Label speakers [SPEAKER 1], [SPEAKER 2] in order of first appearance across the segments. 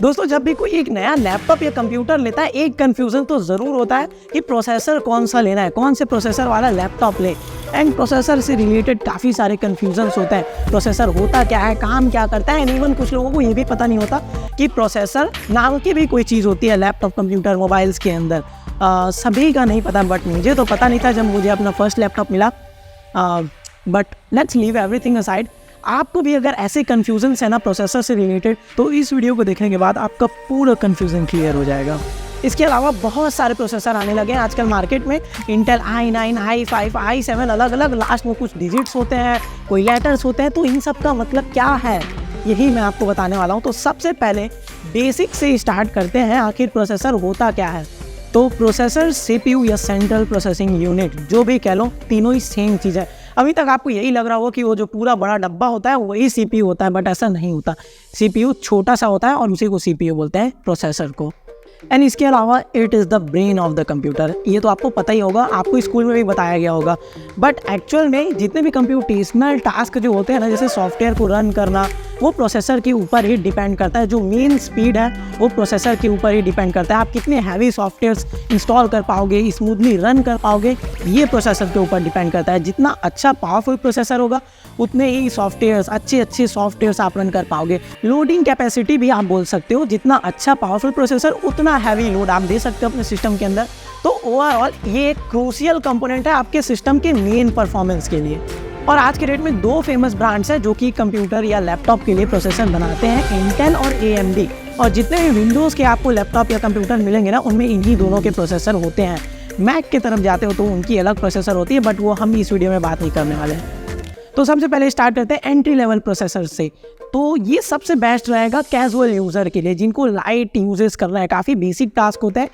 [SPEAKER 1] दोस्तों जब भी कोई एक नया लैपटॉप या कंप्यूटर लेता है एक कन्फ्यूज़न तो ज़रूर होता है कि प्रोसेसर कौन सा लेना है, कौन से प्रोसेसर वाला लैपटॉप ले। एंड प्रोसेसर से रिलेटेड काफ़ी सारे कन्फ्यूजन्स होते हैं। प्रोसेसर होता क्या है, काम क्या करता है, एंड इवन कुछ लोगों को ये भी पता नहीं होता कि प्रोसेसर नाम की भी कोई चीज़ होती है लैपटॉप, कंप्यूटर, मोबाइल्स के अंदर। सभी का नहीं पता, बट मुझे तो पता नहीं था जब मुझे अपना फर्स्ट लैपटॉप मिला। But let's leave everything aside. आपको भी अगर ऐसे कन्फ्यूजन्स है ना प्रोसेसर से रिलेटेड, तो इस वीडियो को देखने के बाद आपका पूरा कन्फ्यूजन क्लियर हो जाएगा। इसके अलावा बहुत सारे प्रोसेसर आने लगे हैं आजकल मार्केट में। इंटेल i9, i5, i7 अलग अलग लास्ट में कुछ डिजिट्स होते हैं, कोई लेटर्स होते हैं। तो इन सब का मतलब क्या है, यही मैं आपको बताने वाला हूँ। तो सबसे पहले बेसिक से स्टार्ट करते हैं, आखिर प्रोसेसर होता क्या है। तो प्रोसेसर CPU या सेंट्रल प्रोसेसिंग यूनिट जो भी कह लो, तीनों ही सेम चीज़ है। अभी तक आपको यही लग रहा हो कि वो जो पूरा बड़ा डब्बा होता है वही CPU होता है, बट ऐसा नहीं होता। CPU छोटा सा होता है और उसी को CPU बोलते हैं, प्रोसेसर को। एंड इसके अलावा it is the brain of the computer. ये तो आपको पता ही होगा, आपको स्कूल में भी बताया गया होगा। बट एक्चुअल में जितने भी कंप्यूटेशनल टास्क जो होते हैं ना, जैसे सॉफ्टवेयर को रन करना, वो प्रोसेसर के ऊपर ही डिपेंड करता है। जो मेन स्पीड है वो प्रोसेसर के ऊपर ही डिपेंड करता है। आप कितने हैवी सॉफ्टवेयर्स इंस्टॉल कर पाओगे, स्मूथली रन कर पाओगे, ये प्रोसेसर के ऊपर डिपेंड करता है। जितना अच्छा पावरफुल प्रोसेसर होगा उतने ही सॉफ्टवेयर्स, अच्छे सॉफ्टवेयर्स आप रन कर पाओगे। लोडिंग कैपेसिटी भी आप बोल सकते हो, जितना अच्छा पावरफुल प्रोसेसर उतना हैवी लोड आप दे सकते हो अपने सिस्टम के अंदर। तो ओवरऑल ये एक क्रूशियल कंपोनेंट है आपके सिस्टम के मेन परफॉर्मेंस के लिए। और आज के डेट में दो फेमस ब्रांड्स हैं जो कि कंप्यूटर या लैपटॉप के लिए प्रोसेसर बनाते हैं, इंटेल और AMD। और जितने भी विंडोज़ के आपको लैपटॉप या कंप्यूटर मिलेंगे ना, उनमें इन्हीं दोनों के प्रोसेसर होते हैं। मैक की तरफ जाते हो तो उनकी अलग प्रोसेसर होती है, बट वो हम इस वीडियो में बात नहीं करने वाले हैं। तो सबसे पहले स्टार्ट करते हैं एंट्री लेवल प्रोसेसर से। तो ये सबसे बेस्ट रहेगा कैजुअल यूज़र के लिए, जिनको लाइट यूजेस करना है, काफ़ी बेसिक टास्क होता है,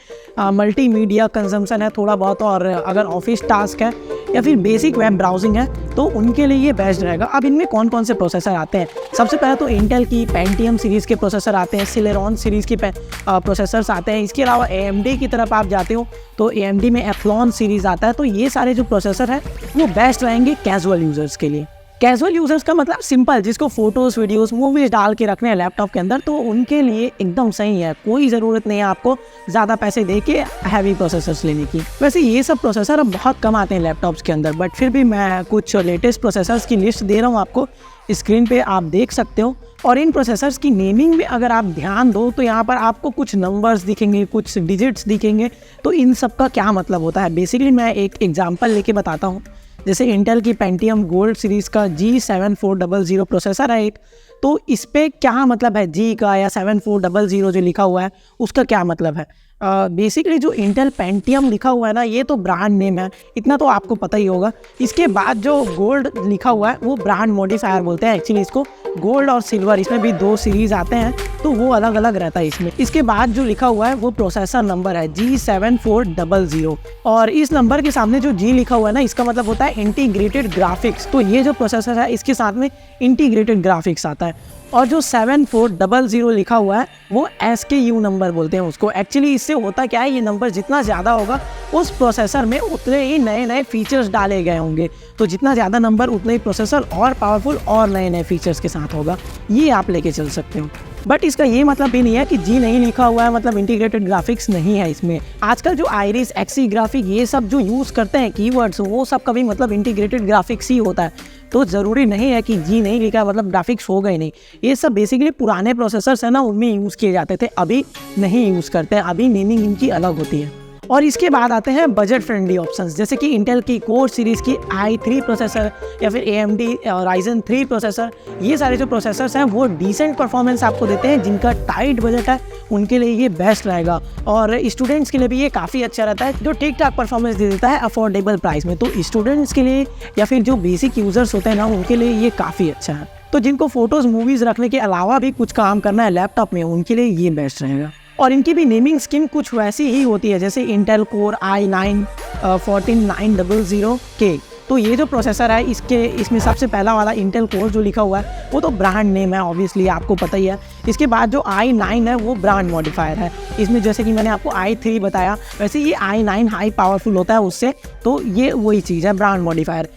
[SPEAKER 1] मल्टीमीडिया कंजम्पशन है थोड़ा बहुत, और अगर ऑफिस टास्क है या फिर बेसिक वेब ब्राउजिंग है तो उनके लिए ये बेस्ट रहेगा। अब इनमें कौन कौन से प्रोसेसर आते हैं, सबसे पहले तो इंटेल की पेंटियम सीरीज़ के प्रोसेसर आते हैं, सिलेरॉन सीरीज़ के प्रोसेसर्स आते हैं। इसके अलावा AMD की तरफ आप जाते हो तो AMD में एथलॉन सीरीज़ आता है। तो ये सारे जो प्रोसेसर हैं वो बेस्ट रहेंगे कैजुअल यूज़र्स के लिए। कैजुअल यूज़र्स का मतलब सिंपल, जिसको फोटोज़, वीडियोस, मूवीज़ डाल के रखने हैं लैपटॉप के अंदर, तो उनके लिए एकदम सही है। कोई ज़रूरत नहीं है आपको ज़्यादा पैसे दे के हैवी प्रोसेसर्स लेने की। वैसे ये सब प्रोसेसर अब बहुत कम आते हैं लैपटॉप्स के अंदर, बट फिर भी मैं कुछ लेटेस्ट प्रोसेसर्स की लिस्ट दे रहा हूँ आपको, स्क्रीन पे आप देख सकते हो। और इन प्रोसेसर्स की नेमिंग में अगर आप ध्यान दो तो यहाँ पर आपको कुछ नंबर्स दिखेंगे, कुछ डिजिट्स दिखेंगे। तो इन सब का क्या मतलब होता है, बेसिकली मैं एक एग्जांपल लेके बताता हूँ। जैसे इंटेल की पेंटियम गोल्ड सीरीज़ का G7400 प्रोसेसर है एक, तो इस पर क्या मतलब है, G का या 7400 जो लिखा हुआ है उसका क्या मतलब है। बेसिकली जो इंटेल पेंटियम लिखा हुआ है ना, ये तो ब्रांड नेम है, इतना तो आपको पता ही होगा। इसके बाद जो गोल्ड लिखा हुआ है वो ब्रांड मॉडिफायर बोलते हैं एक्चुअली इसको। गोल्ड और सिल्वर इसमें भी दो सीरीज़ आते हैं, तो वो अलग अलग रहता है इसमें। इसके बाद जो लिखा हुआ है वो प्रोसेसर नंबर है G7400, और इस नंबर के सामने जो G लिखा हुआ है ना, इसका मतलब होता है इंटीग्रेटेड ग्राफिक्स। तो ये जो प्रोसेसर है इसके साथ में इंटीग्रेटेड ग्राफिक्स आता है। और जो 7400 लिखा हुआ है वो SKU नंबर बोलते हैं उसको। एक्चुअली इससे होता क्या है, ये नंबर जितना ज़्यादा होगा उस प्रोसेसर में उतने ही नए नए फीचर्स डाले गए होंगे। तो जितना ज़्यादा नंबर उतना ही प्रोसेसर और पावरफुल और नए नए फीचर्स के साथ होगा। ये आप लेके चल सकते हो। बट इसका ये मतलब भी नहीं है कि G नहीं लिखा हुआ है मतलब इंटीग्रेटेड ग्राफिक्स नहीं है इसमें। आजकल जो आइरिस, एक्सी ग्राफिक, ये सब जो यूज़ करते हैं कीवर्ड्स, वो सब का भी मतलब इंटीग्रेटेड ग्राफिक्स ही होता है। तो ज़रूरी नहीं है कि G नहीं लिखा मतलब ग्राफिक्स हो गए नहीं। ये सब बेसिकली पुराने प्रोसेसर्स हैं ना, उनमें यूज़ किए जाते थे, अभी नहीं यूज़ करते हैं, अभी नेमिंग इनकी अलग होती है। और इसके बाद आते हैं बजट फ्रेंडली ऑप्शंस, जैसे कि इंटेल की कोर सीरीज़ की i3 प्रोसेसर या फिर AMD Ryzen 3 प्रोसेसर। ये सारे जो प्रोसेसर्स हैं वो डिसेंट परफॉर्मेंस आपको देते हैं। जिनका टाइट बजट है उनके लिए ये बेस्ट रहेगा, और स्टूडेंट्स के लिए भी ये काफ़ी अच्छा रहता है, जो ठीक ठाक परफॉर्मेंस दे देता है अफोर्डेबल प्राइस में। तो स्टूडेंट्स के लिए या फिर जो बेसिक यूज़र्स होते हैं ना, उनके लिए ये काफ़ी अच्छा है। तो जिनको फोटोज़, मूवीज़ रखने के अलावा भी कुछ काम करना है लैपटॉप में, उनके लिए ये बेस्ट रहेगा। और इनकी भी नेमिंग स्कीम कुछ वैसी ही होती है, जैसे इंटेल कोर i9 14900K। तो ये जो प्रोसेसर है इसमें सबसे पहला वाला इंटेल कोर जो लिखा हुआ है वो तो ब्रांड नेम है, ऑब्वियसली आपको पता ही है। इसके बाद जो i9 है वो ब्रांड मॉडिफायर है। इसमें जैसे कि मैंने आपको i3 बताया, वैसे ये i9 हाई पावरफुल होता है उससे, तो ये वही चीज़ है, ब्रांड मॉडिफायर।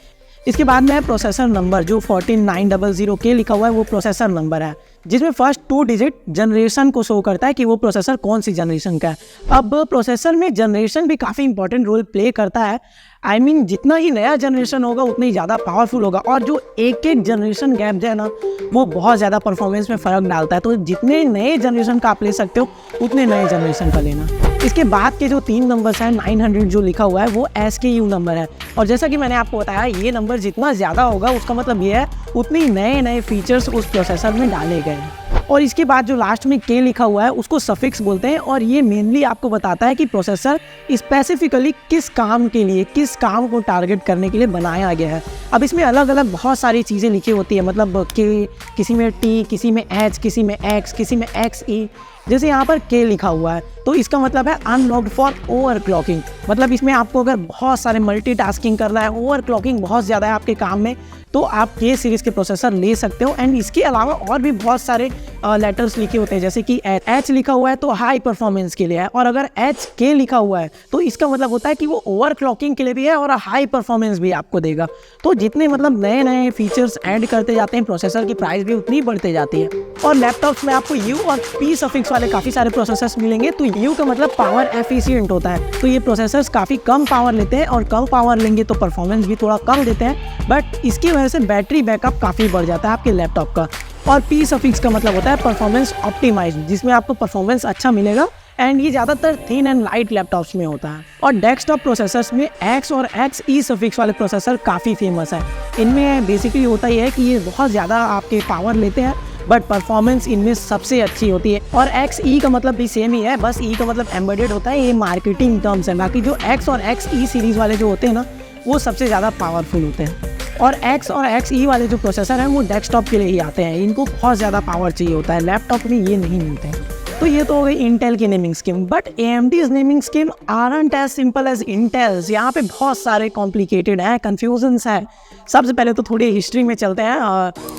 [SPEAKER 1] इसके बाद में प्रोसेसर नंबर जो 14900K लिखा हुआ है वो प्रोसेसर नंबर है। जिसमें फर्स्ट 2 डिजिट जनरेशन को शो करता है कि वो प्रोसेसर कौन सी जनरेशन का है। अब प्रोसेसर में जनरेशन भी काफ़ी इंपॉर्टेंट रोल प्ले करता है। I mean, जितना ही नया जनरेशन होगा उतना ही ज़्यादा पावरफुल होगा, और जो एक जनरेशन गैप जो है ना वो बहुत ज़्यादा परफॉर्मेंस में फ़र्क डालता है। तो जितने नए जनरेशन का आप ले सकते हो उतने नए जनरेशन का लेना। इसके बाद के जो 3 नंबर्स हैं 900 जो लिखा हुआ है वो SKU नंबर है, और जैसा कि मैंने आपको बताया ये नंबर जितना ज़्यादा होगा उसका मतलब ये है उतनी नए नए फीचर्स उस प्रोसेसर में डाले गए हैं। और इसके बाद जो लास्ट में K लिखा हुआ है उसको सफिक्स बोलते हैं, और ये मेनली आपको बताता है कि प्रोसेसर स्पेसिफिकली किस काम के लिए, किस काम को टारगेट करने के लिए बनाया गया है। अब इसमें अलग अलग बहुत सारी चीज़ें लिखी होती है, मतलब K, किसी में T, किसी में H, किसी में X, किसी में XE। जैसे यहाँ पर K लिखा हुआ है तो इसका मतलब है अनलॉक्ड फॉर ओवरक्लॉकिंग, मतलब इसमें आपको अगर बहुत सारे मल्टीटास्किंग करना है, ओवरक्लॉकिंग बहुत ज़्यादा है आपके काम में, तो आप K सीरीज़ के प्रोसेसर ले सकते हो। एंड इसके अलावा और भी बहुत सारे लेटर्स लिखे होते हैं, जैसे कि H लिखा हुआ है तो हाई परफॉर्मेंस के लिए है, और अगर HK लिखा हुआ है तो इसका मतलब होता है कि वो ओवरक्लॉकिंग के लिए भी है और हाई परफॉर्मेंस भी आपको देगा। तो जितने मतलब नए नए फीचर्स ऐड करते जाते हैं प्रोसेसर की प्राइस भी उतनी बढ़ते जाती है। और लैपटॉप्स में आपको U और P सफिक्स वाले काफ़ी सारे प्रोसेसर्स मिलेंगे। तो U का मतलब पावर एफिशिएंट होता है, तो ये प्रोसेसर्स काफ़ी कम पावर लेते हैं, और कम पावर लेंगे तो परफॉर्मेंस भी थोड़ा कम देते हैं, बट इसकी वजह से बैटरी बैकअप काफ़ी बढ़ जाता है आपके लैपटॉप का। और P सफिक्स का मतलब होता है परफॉर्मेंस ऑप्टिमाइज, जिसमें आपको परफॉर्मेंस अच्छा मिलेगा, एंड ये ज़्यादातर थिन एंड लाइट लैपटॉप्स में होता है। और डेस्कटॉप प्रोसेसर्स में X और XE सफिक्स वाले प्रोसेसर काफ़ी फेमस है। इनमें बेसिकली होता ही है कि ये बहुत ज़्यादा आपके पावर लेते हैं, बट परफॉर्मेंस इनमें सबसे अच्छी होती है। और XE का मतलब भी सेम ही है, बस E का मतलब एम्बेडेड होता है, ये मार्केटिंग टर्म्स है। बाकी जो X और XE सीरीज़ वाले जो होते हैं ना वो सबसे ज़्यादा पावरफुल होते हैं, और X और XE वाले जो प्रोसेसर हैं वो डेस्कटॉप के लिए ही आते हैं, इनको बहुत ज़्यादा पावर चाहिए होता है, लैपटॉप में ये नहीं मिलते हैं। तो ये तो हो गई इंटेल की naming scheme, but AMD's naming scheme aren't as simple as Intel's. यहाँ पे बहुत सारे कॉम्प्लिकेटेड हैं, कन्फ्यूजन्स हैं। सबसे पहले तो थोड़ी हिस्ट्री में चलते हैं।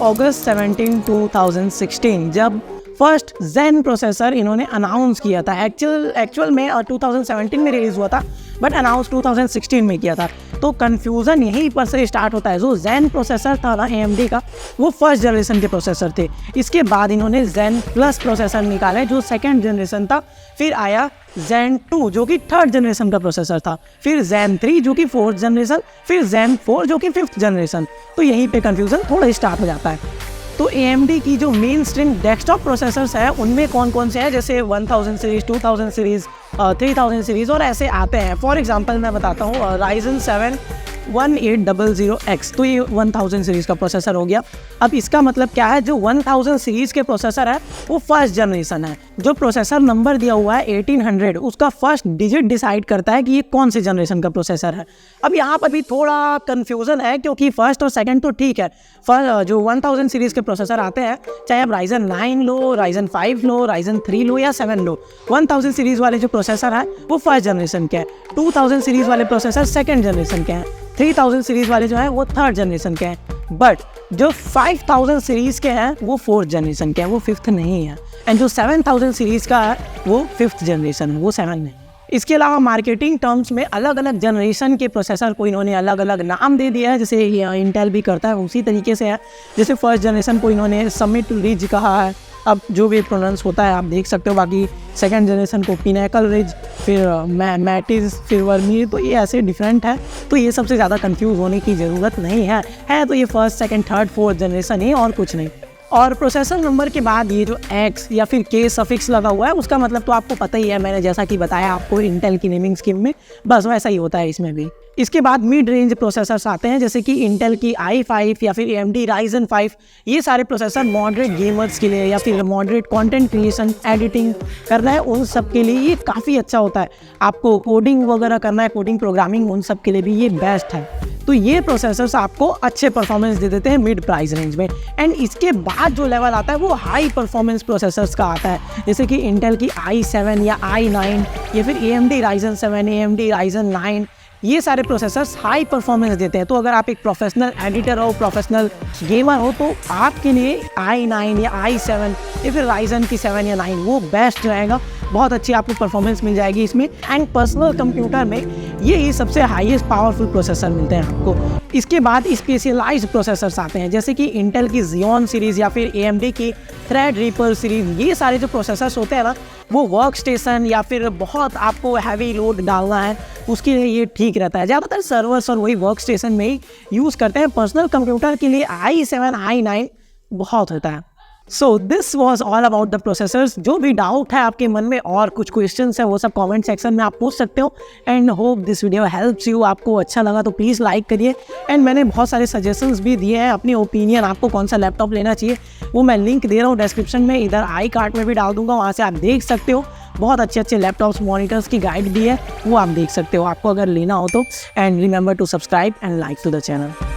[SPEAKER 1] अगस्त 17, 2016 जब फर्स्ट Zen प्रोसेसर इन्होंने अनाउंस किया था, एक्चुअल में 2017 में रिलीज़ हुआ था, बट अनाउंस 2016 में किया था। तो कन्फ्यूज़न यहीं पर से स्टार्ट होता है। जो Zen प्रोसेसर था ना AMD का, वो फर्स्ट जनरेशन के प्रोसेसर थे। इसके बाद इन्होंने Zen प्लस प्रोसेसर निकाले जो सेकेंड जनरेशन था, फिर आया Zen 2 जो कि थर्ड जनरेशन का प्रोसेसर था, फिर Zen 3 जो कि फोर्थ जनरेशन, फिर Zen 4 जो कि फिफ्थ जनरेशन। तो यहीं पे कन्फ्यूज़न थोड़ा स्टार्ट हो जाता है। तो AMD की जो मेन स्ट्रीम डेस्कटॉप प्रोसेसर्स है उनमें कौन कौन से हैं, जैसे 1000 सीरीज़, 2000 सीरीज़, 3000 सीरीज़ और ऐसे आते हैं। फॉर एग्जांपल मैं बताता हूँ, Ryzen 7 1800X, तो ये 1000 सीरीज़ का प्रोसेसर हो गया। अब इसका मतलब क्या है, जो 1000 सीरीज़ के प्रोसेसर है वो फर्स्ट जनरेशन है। जो प्रोसेसर नंबर दिया हुआ है 1800, उसका फर्स्ट डिजिट डिसाइड करता है कि ये कौन से जनरेशन का प्रोसेसर है। अब यहाँ पर भी थोड़ा कन्फ्यूज़न है, क्योंकि फर्स्ट और सेकंड तो ठीक है, जो 1000 सीरीज़ के प्रोसेसर आते हैं, चाहे आप Ryzen 9 लो, Ryzen 5 लो, Ryzen 3 लो या 7 लो, 1000 सीरीज़ वाले जो प्रोसेसर है वो फर्स्ट जनरेशन के हैं, 2000 सीरीज़ वाले प्रोसेसर सेकंड जनरेशन के हैं, 3000 सीरीज़ वाले जो हैं वो थर्ड जनरेशन के हैं, बट जो 5000 सीरीज़ के हैं वो फोर्थ जनरेशन के हैं, वो फिफ्थ नहीं है। एंड जो 7000 सीरीज़ का है वो फिफ्थ जनरेशन है, वो 7 नहीं। इसके अलावा मार्केटिंग टर्म्स में अलग अलग जनरेशन के प्रोसेसर को इन्होंने अलग अलग नाम दे दिया है, जैसे इंटेल भी करता है उसी तरीके से है। जैसे फर्स्ट जनरेशन को इन्होंने समिट रिज कहा है, अब जो भी प्रोनाउंस होता है आप देख सकते हो। बाकी सेकंड जनरेशन को पिनेकल रिज, फिर मैटिस, फिर वर्मीर, तो ये ऐसे डिफरेंट है। तो ये सबसे ज़्यादा कंफ्यूज होने की ज़रूरत नहीं है तो ये first, second, third, fourth generation ही, और कुछ नहीं। और प्रोसेसर नंबर के बाद ये जो X या फिर K सफिक्स लगा हुआ है उसका मतलब तो आपको पता ही है, मैंने जैसा कि बताया आपको इंटेल की नेमिंग स्कीम में, बस वैसा ही होता है इसमें भी। इसके बाद मिड रेंज प्रोसेसर्स आते हैं, जैसे कि इंटेल की i5 या फिर AMD Ryzen 5। ये सारे प्रोसेसर मॉडरेट गेमर्स के लिए या फिर मॉडरेट कंटेंट क्रिएशन, एडिटिंग करना है, उन सब के लिए ये काफ़ी अच्छा होता है। आपको कोडिंग वगैरह करना है, कोडिंग प्रोग्रामिंग, उन सब के लिए भी ये बेस्ट है। तो ये प्रोसेसर्स आपको अच्छे परफॉर्मेंस दे देते हैं मिड प्राइस रेंज में। एंड इसके बाद जो लेवल आता है वो हाई परफॉर्मेंस प्रोसेसर्स का आता है, जैसे कि इंटेल की i7 या i9 या फिर AMD Ryzen 7, AMD Ryzen 9। ये सारे प्रोसेसर्स हाई परफॉर्मेंस देते हैं। तो अगर आप एक प्रोफेशनल एडिटर हो, प्रोफेशनल गेमर हो, तो आपके लिए i9 या i7 या फिर Ryzen की 7 या 9 वो बेस्ट रहेगा। बहुत अच्छी आपको परफॉर्मेंस मिल जाएगी इसमें। एंड पर्सनल कंप्यूटर में ये सबसे हाईएस्ट पावरफुल प्रोसेसर मिलते हैं आपको। इसके बाद स्पेशलाइज्ड प्रोसेसर्स आते हैं, जैसे कि इंटेल की Xeon सीरीज़ या फिर AMD की थ्रेडरिपर सीरीज़। ये सारे जो प्रोसेसर्स होते हैं ना, वो वर्क स्टेशन या फिर बहुत आपको हैवी लोड डालना है उसके लिए ये ठीक रहता है। ज़्यादातर सर्वर्स और वही वर्क स्टेशन में ही यूज़ करते हैं। पर्सनल कंप्यूटर के लिए i7 i9 बहुत होता है। So this was all about the processors. जो भी डाउट है आपके मन में और कुछ क्वेश्चंस है वो सब कमेंट सेक्शन में आप पूछ सकते हो। And hope this video helps you. आपको अच्छा लगा तो प्लीज़ लाइक करिए। एंड मैंने बहुत सारे सजेशंस भी दिए हैं, अपनी ओपिनियन आपको कौन सा लैपटॉप लेना चाहिए वो मैं लिंक दे रहा हूँ डिस्क्रिप्शन में, इधर आई कार्ड में भी डाल दूंगा, वहाँ से आप देख सकते हो। बहुत अच्छे लैपटॉप्स मॉनिटर्स की गाइड भी है, वो आप देख सकते हो आपको अगर लेना हो तो। And remember to subscribe and like to the channel.